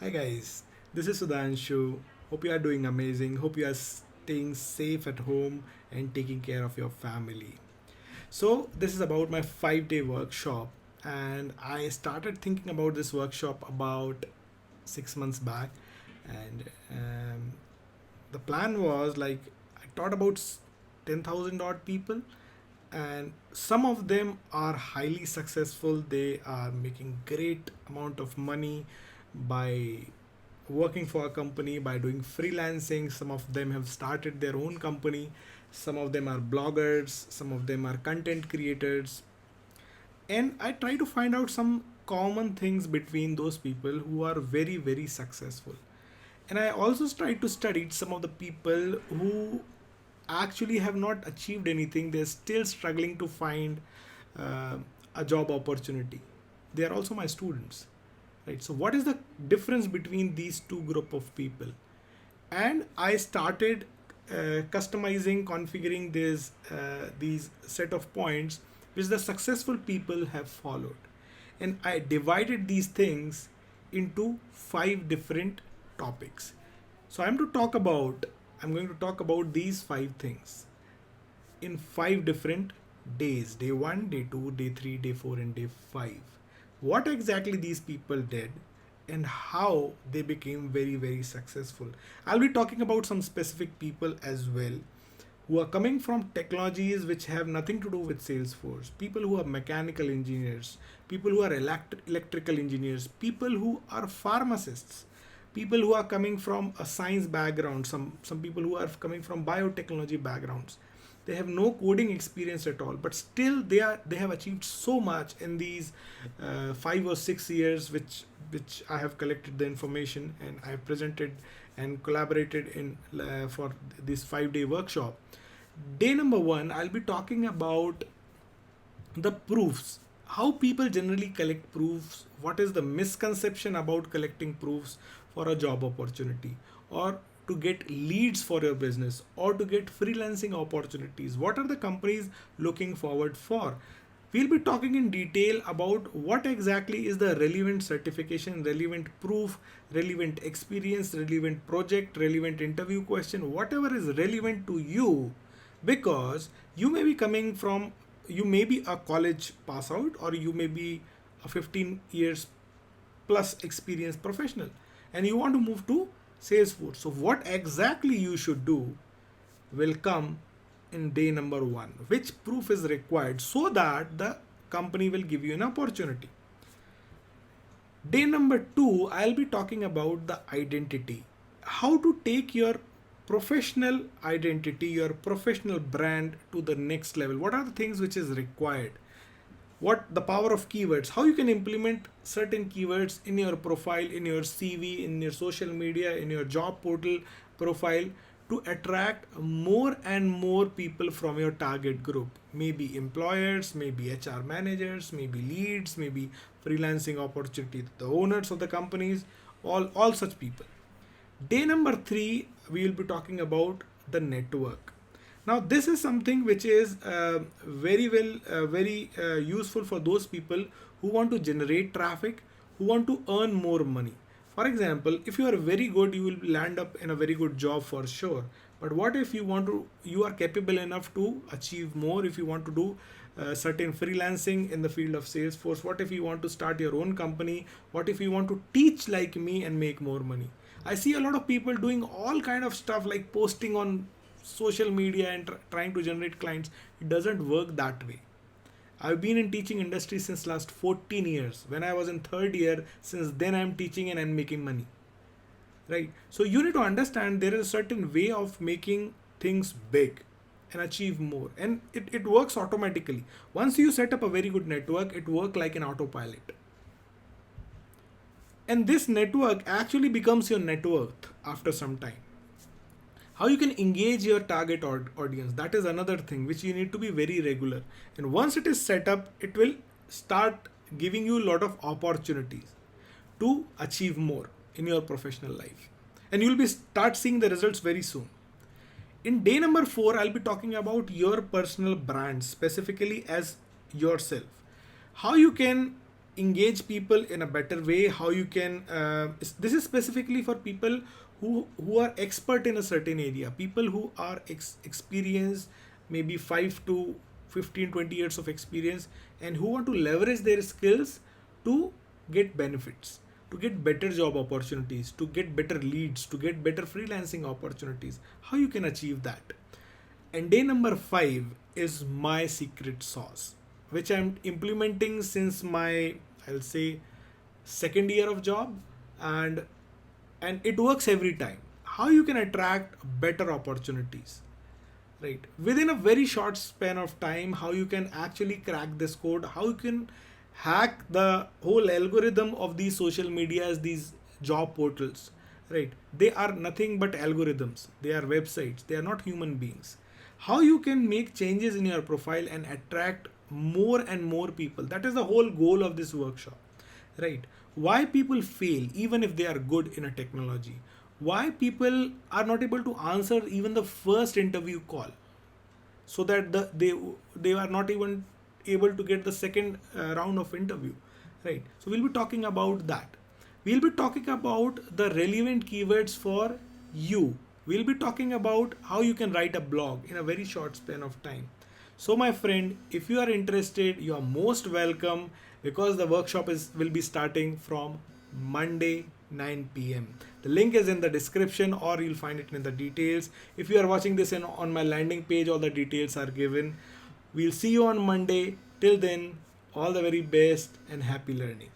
Hi guys, this is Sudhanshu. Hope you are doing amazing. Hope you are staying safe at home and taking care of your family. So, this is about my 5-day workshop, and I started thinking about this workshop about 6 months back. And the plan was like I taught about 10,000 odd people, and some of them are highly successful. They are making great amount of money by working for a company, by doing freelancing. Some of them have started their own company, some of them are bloggers, some of them are content creators, and I try to find out some common things between those people who are very very successful. And I also try to study some of the people who actually have not achieved anything. They're still struggling to find uh, a job opportunity. They are also my students, right? So what is the difference between these two group of people? And I started customizing, configuring these set of points which the successful people have followed, and I divided these things into 5 different topics. So I'm going to talk about these 5 things in 5 different days: day 1, day 2, day 3, day 4, and day 5. What exactly these people did and how they became very, very successful. I'll be talking about some specific people as well who are coming from technologies which have nothing to do with Salesforce, people who are mechanical engineers, people who are electrical engineers, people who are pharmacists, people who are coming from a science background, some people who are coming from biotechnology backgrounds. They have no coding experience at all, but still they have achieved so much in these 5 or 6 years which I have collected the information and I have presented and collaborated in for this 5-day workshop. Day number 1, I'll be talking about the proofs, how people generally collect proofs, what is the misconception about collecting proofs for a job opportunity, or to get leads for your business, or to get freelancing opportunities. What are the companies looking forward for? We'll be talking in detail about what exactly is the relevant certification, relevant proof, relevant experience, relevant project, relevant interview question, whatever is relevant to you, because you may be coming from, you may be a college pass out, or you may be a 15 years plus experienced professional and you want to move to Salesforce. So what exactly you should do will come in day number 1, which proof is required so that the company will give you an opportunity. Day number 2, I'll be talking about the identity. How to take your professional identity, your professional brand to the next level. What are the things which is required? What the power of keywords, how you can implement certain keywords in your profile, in your CV, in your social media, in your job portal profile, to attract more and more people from your target group, maybe employers, maybe HR managers, maybe leads, maybe freelancing opportunity, the owners of the companies, all such people. Day number 3, we will be talking about the network. Now, this is something which is very useful for those people who want to generate traffic, who want to earn more money. For example, if you are very good, you will land up in a very good job for sure. But what if you are capable enough to achieve more? If you want to do certain freelancing in the field of Salesforce, what if you want to start your own company? What if you want to teach like me and make more money? I see a lot of people doing all kind of stuff like posting on social media and trying to generate clients. It doesn't work that way. I've been in teaching industry since last 14 years. When I was in third year, since then I'm teaching and I'm making money. Right? So you need to understand there is a certain way of making things big and achieve more. And it works automatically. Once you set up a very good network, it works like an autopilot. And this network actually becomes your net worth after some time. How you can engage your target audience, that is another thing which you need to be very regular. And once it is set up, it will start giving you a lot of opportunities to achieve more in your professional life, and you will be start seeing the results very soon. In day number 4, I'll be talking about your personal brand, specifically as yourself. How you can engage people in a better way, how you can this is specifically for people who are expert in a certain area, people who are experienced, maybe 5 to 15, 20 years of experience, and who want to leverage their skills to get benefits, to get better job opportunities, to get better leads, to get better freelancing opportunities, how you can achieve that. And day number 5 is my secret sauce, which I'm implementing since my, I'll say, second year of job, and it works every time. How you can attract better opportunities, right? Within a very short span of time, how you can actually crack this code, how you can hack the whole algorithm of these social medias, these job portals, right? They are nothing but algorithms, they are websites, they are not human beings. How you can make changes in your profile and attract more and more people, that is the whole goal of this workshop, right? Why people fail even if they are good in a technology, why people are not able to answer even the first interview call, so that they are not even able to get the second round of interview, right? So we'll be talking about that. We'll be talking about the relevant keywords for you. We'll be talking about how you can write a blog in a very short span of time. So my friend, if you are interested, you are most welcome, because the workshop is will be starting from Monday 9 p.m. The link is in the description, or you'll find it in the details. If you are watching this on my landing page, all the details are given. We'll see you on Monday. Till then, all the very best and happy learning.